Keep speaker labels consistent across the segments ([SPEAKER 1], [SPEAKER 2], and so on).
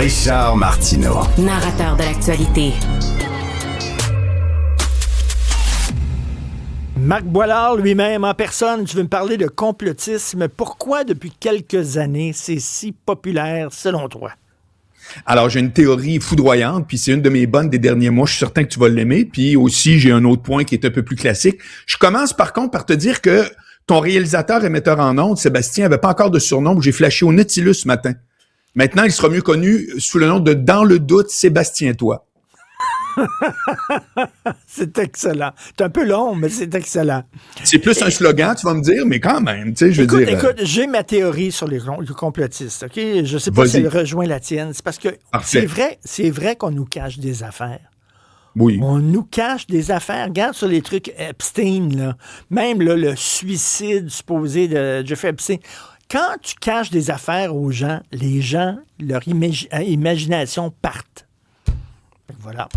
[SPEAKER 1] Richard Martineau.
[SPEAKER 2] Narrateur de l'actualité.
[SPEAKER 3] Marc Boilard lui-même en personne, tu veux me parler de complotisme. Pourquoi depuis quelques années c'est si populaire selon toi?
[SPEAKER 4] Alors, j'ai une théorie foudroyante, puis c'est une de mes bonnes des derniers mois. Je suis certain que tu vas l'aimer. Puis aussi, j'ai un autre point qui est un peu plus classique. Je commence par contre par te dire que ton réalisateur et metteur en ondes, Sébastien, avait pas encore de surnom. J'ai flashé au Nautilus ce matin. Maintenant, il sera mieux connu sous le nom de Dans le doute, Sébastien Toi.
[SPEAKER 3] C'est excellent. C'est un peu long, mais c'est excellent.
[SPEAKER 4] C'est plus un slogan, tu vas me dire, mais quand même, tu sais, je veux dire...
[SPEAKER 3] Écoute, j'ai ma théorie sur les complotistes, OK? Je sais pas si elle rejoint la tienne. C'est parce que c'est vrai qu'on nous cache des affaires.
[SPEAKER 4] Oui.
[SPEAKER 3] On nous cache des affaires. Regarde sur les trucs Epstein, là. Même là, le suicide supposé de Jeffrey Epstein. Quand tu caches des affaires aux gens, les gens, leur imagination partent. Voilà.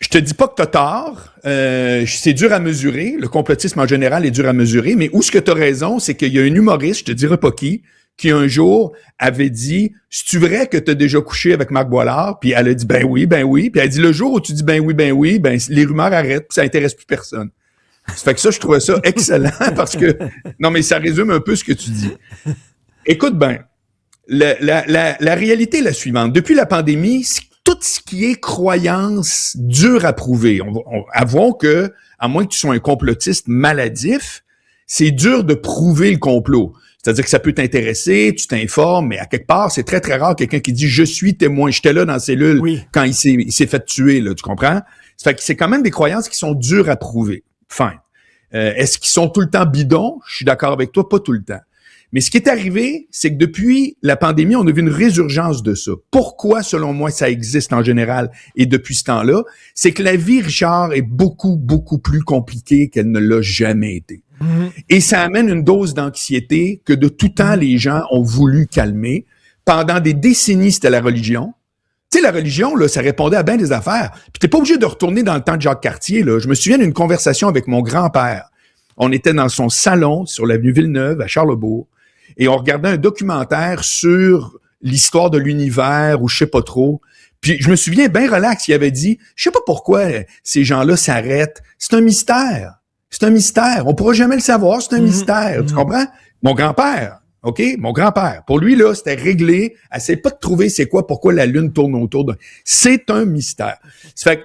[SPEAKER 4] Je te dis pas que t'as tort. C'est dur à mesurer. Le complotisme en général est dur à mesurer. Mais où ce que t'as raison, c'est qu'il y a un humoriste, je te dirai pas qui un jour avait dit « C'est-tu vrai que t'as déjà couché avec Marc Boilard? » Puis elle a dit « Ben oui. » Puis elle a dit « Le jour où tu dis ben oui, ben les rumeurs arrêtent, puis ça intéresse plus personne. » Ça fait que ça, je trouvais ça excellent parce que... Non, mais ça résume un peu ce que tu dis. Écoute bien, la réalité est la suivante. Depuis la pandémie, tout ce qui est croyance dure à prouver. Avouons que, à moins que tu sois un complotiste maladif, c'est dur de prouver le complot. C'est-à-dire que ça peut t'intéresser, tu t'informes, mais à quelque part, c'est très, très rare quelqu'un qui dit « Je suis témoin, j'étais là dans la cellule quand il s'est fait tuer. » là, tu comprends? Ça fait que c'est quand même des croyances qui sont dures à prouver. Fine. Est-ce qu'ils sont tout le temps bidons? Je suis d'accord avec toi, pas tout le temps. Mais ce qui est arrivé, c'est que depuis la pandémie, on a vu une résurgence de ça. Pourquoi, selon moi, ça existe en général et depuis ce temps-là? C'est que la vie, Richard, est beaucoup, beaucoup plus compliquée qu'elle ne l'a jamais été. Et ça amène une dose d'anxiété que de tout temps, les gens ont voulu calmer. Pendant des décennies, c'était la religion. Tu sais, la religion, là, ça répondait à bien des affaires. Puis t'es pas obligé de retourner dans le temps de Jacques Cartier, là. Je me souviens d'une conversation avec mon grand-père. On était dans son salon sur l'avenue Villeneuve, à Charlesbourg, et on regardait un documentaire sur l'histoire de l'univers, ou je sais pas trop. Puis je me souviens, bien relax, il avait dit, je sais pas pourquoi ces gens-là s'arrêtent. C'est un mystère. C'est un mystère. On pourra jamais le savoir, c'est un mystère. Tu comprends? Mon grand-père. OK? Mon grand-père. Pour lui, là, c'était réglé. Essaye pas de trouver c'est quoi, pourquoi la Lune tourne autour de... C'est un mystère. Ça fait que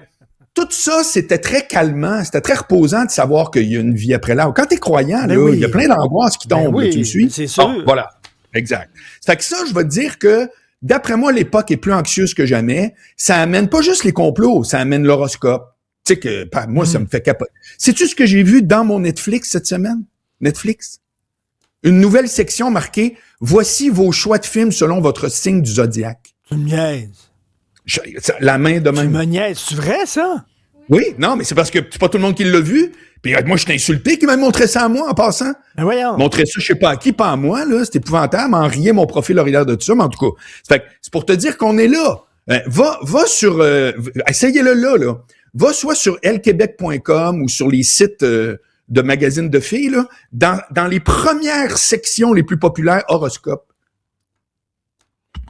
[SPEAKER 4] tout ça, c'était très calmant, c'était très reposant de savoir qu'il y a une vie après là. Quand t'es croyant, là, il y a plein d'angoisses qui tombent, là, tu me suis?
[SPEAKER 3] C'est sûr.
[SPEAKER 4] Voilà. Exact. Ça fait que ça, je vais te dire que, d'après moi, l'époque est plus anxieuse que jamais. Ça amène pas juste les complots, ça amène l'horoscope. Tu sais que, moi, ça me fait capoter. Sais-tu ce que j'ai vu dans mon Netflix cette semaine? Netflix? Une nouvelle section marquée « Voici vos choix de films selon votre signe du zodiaque. »
[SPEAKER 3] Tu me niaises.
[SPEAKER 4] La main de même.
[SPEAKER 3] Tu me niaises. C'est vrai, ça?
[SPEAKER 4] Oui, non, mais c'est parce que c'est pas tout le monde qui l'a vu. Puis moi, je t'ai insulté qui m'a montré ça à moi en passant.
[SPEAKER 3] Ben voyons.
[SPEAKER 4] Montrer ça, je sais pas à qui, pas à moi, là. C'est épouvantable, m'en riait mon profil arrière de tout ça, mais en tout cas. C'est pour te dire qu'on est là. Va sur... essayez-le là. Va soit sur elquebec.com ou sur les sites... de magazines de filles, là, dans les premières sections les plus populaires, horoscope.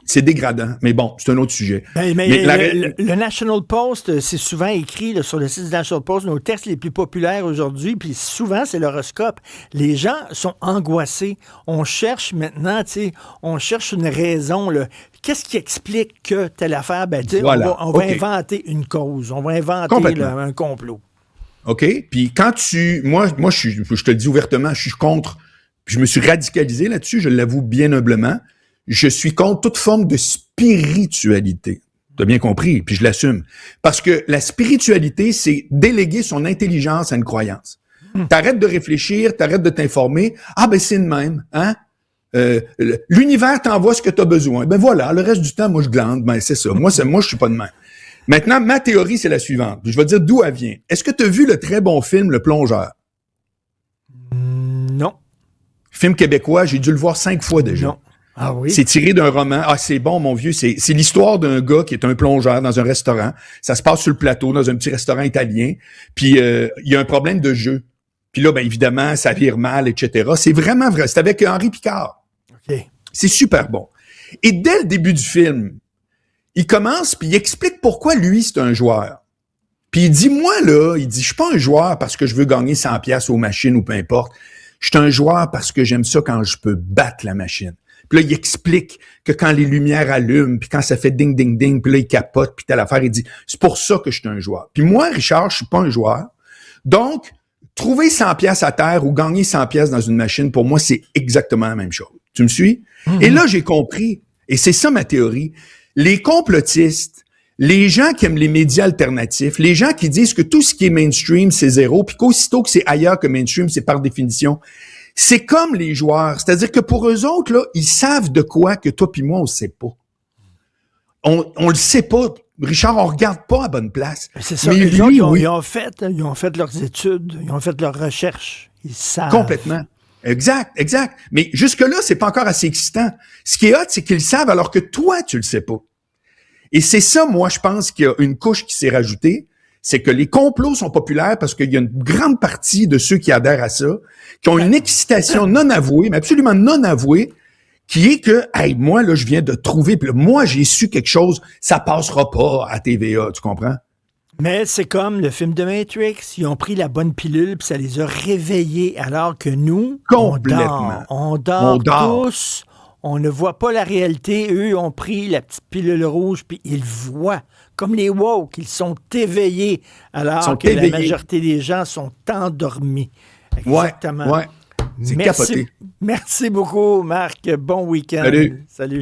[SPEAKER 4] C'est dégradant, mais bon, c'est un autre sujet.
[SPEAKER 3] Le National Post, c'est souvent écrit là, sur le site du National Post, nos textes les plus populaires aujourd'hui, puis souvent, c'est l'horoscope. Les gens sont angoissés. On cherche maintenant, tu sais, on cherche une raison, là. Qu'est-ce qui explique que telle affaire? Ben, voilà. on va inventer une cause, on va inventer là, un complot.
[SPEAKER 4] OK? Puis quand moi, je te le dis ouvertement, je suis contre, puis je me suis radicalisé là-dessus, je l'avoue bien humblement, je suis contre toute forme de spiritualité. T'as bien compris, puis je l'assume. Parce que la spiritualité, c'est déléguer son intelligence à une croyance. T'arrêtes de réfléchir, t'arrêtes de t'informer. Ah ben c'est de même, hein? L'univers t'envoie ce que t'as besoin. Ben voilà, le reste du temps, moi je glande, ben c'est ça. Moi je suis pas de même. Maintenant, ma théorie, c'est la suivante. Je vais te dire d'où elle vient. Est-ce que tu as vu le très bon film Le Plongeur?
[SPEAKER 3] Non.
[SPEAKER 4] Film québécois, j'ai dû le voir 5 fois déjà.
[SPEAKER 3] Non. Ah oui?
[SPEAKER 4] C'est tiré d'un roman. Ah, c'est bon, mon vieux. C'est l'histoire d'un gars qui est un plongeur dans un restaurant. Ça se passe sur le plateau, dans un petit restaurant italien. Puis, il y a un problème de jeu. Puis là, ben évidemment, ça vire mal, etc. C'est vraiment vrai. C'est avec Henri Picard.
[SPEAKER 3] OK.
[SPEAKER 4] C'est super bon. Et dès le début du film, il commence puis il explique pourquoi lui, c'est un joueur. Puis il dit, moi, là, je suis pas un joueur parce que je veux gagner 100 pièces aux machines ou peu importe. Je suis un joueur parce que j'aime ça quand je peux battre la machine. Puis là, il explique que quand les lumières allument, puis quand ça fait ding, ding, ding, puis là, il capote, puis telle affaire, il dit, c'est pour ça que je suis un joueur. Puis moi, Richard, je suis pas un joueur. Donc, trouver 100 pièces à terre ou gagner 100 pièces dans une machine, pour moi, c'est exactement la même chose. Tu me suis? Et là, j'ai compris, et c'est ça ma théorie, les complotistes, les gens qui aiment les médias alternatifs, les gens qui disent que tout ce qui est mainstream, c'est zéro, puis qu'aussitôt que c'est ailleurs que mainstream, c'est par définition. C'est comme les joueurs. C'est-à-dire que pour eux autres, là, ils savent de quoi que toi puis moi, on sait pas. On le sait pas. Richard, on regarde pas à bonne place.
[SPEAKER 3] C'est ça.
[SPEAKER 4] Mais
[SPEAKER 3] Les
[SPEAKER 4] lui,
[SPEAKER 3] autres,
[SPEAKER 4] oui.
[SPEAKER 3] ils ont fait leurs études, ils ont fait leurs recherches. Ils savent.
[SPEAKER 4] Complètement. Exact. Mais jusque-là, c'est pas encore assez excitant. Ce qui est hot, c'est qu'ils le savent alors que toi, tu le sais pas. Et c'est ça, moi, je pense qu'il y a une couche qui s'est rajoutée. C'est que les complots sont populaires parce qu'il y a une grande partie de ceux qui adhèrent à ça, qui ont une excitation non avouée, mais absolument non avouée, qui est que, hey, moi, là, je viens de trouver, puis là, moi, j'ai su quelque chose, ça passera pas à TVA, tu comprends?
[SPEAKER 3] Mais c'est comme le film de Matrix. Ils ont pris la bonne pilule, puis ça les a réveillés, alors que nous,
[SPEAKER 4] Complètement.
[SPEAKER 3] On dort
[SPEAKER 4] On dort.
[SPEAKER 3] tous. On ne voit pas la réalité. Eux ont pris la petite pilule rouge, puis ils voient. Comme les woke, ils sont éveillés, alors que la majorité des gens sont endormis. Exactement.
[SPEAKER 4] Ouais. C'est capoté.
[SPEAKER 3] Merci beaucoup, Marc. Bon week-end.
[SPEAKER 4] Salut.
[SPEAKER 3] Salut.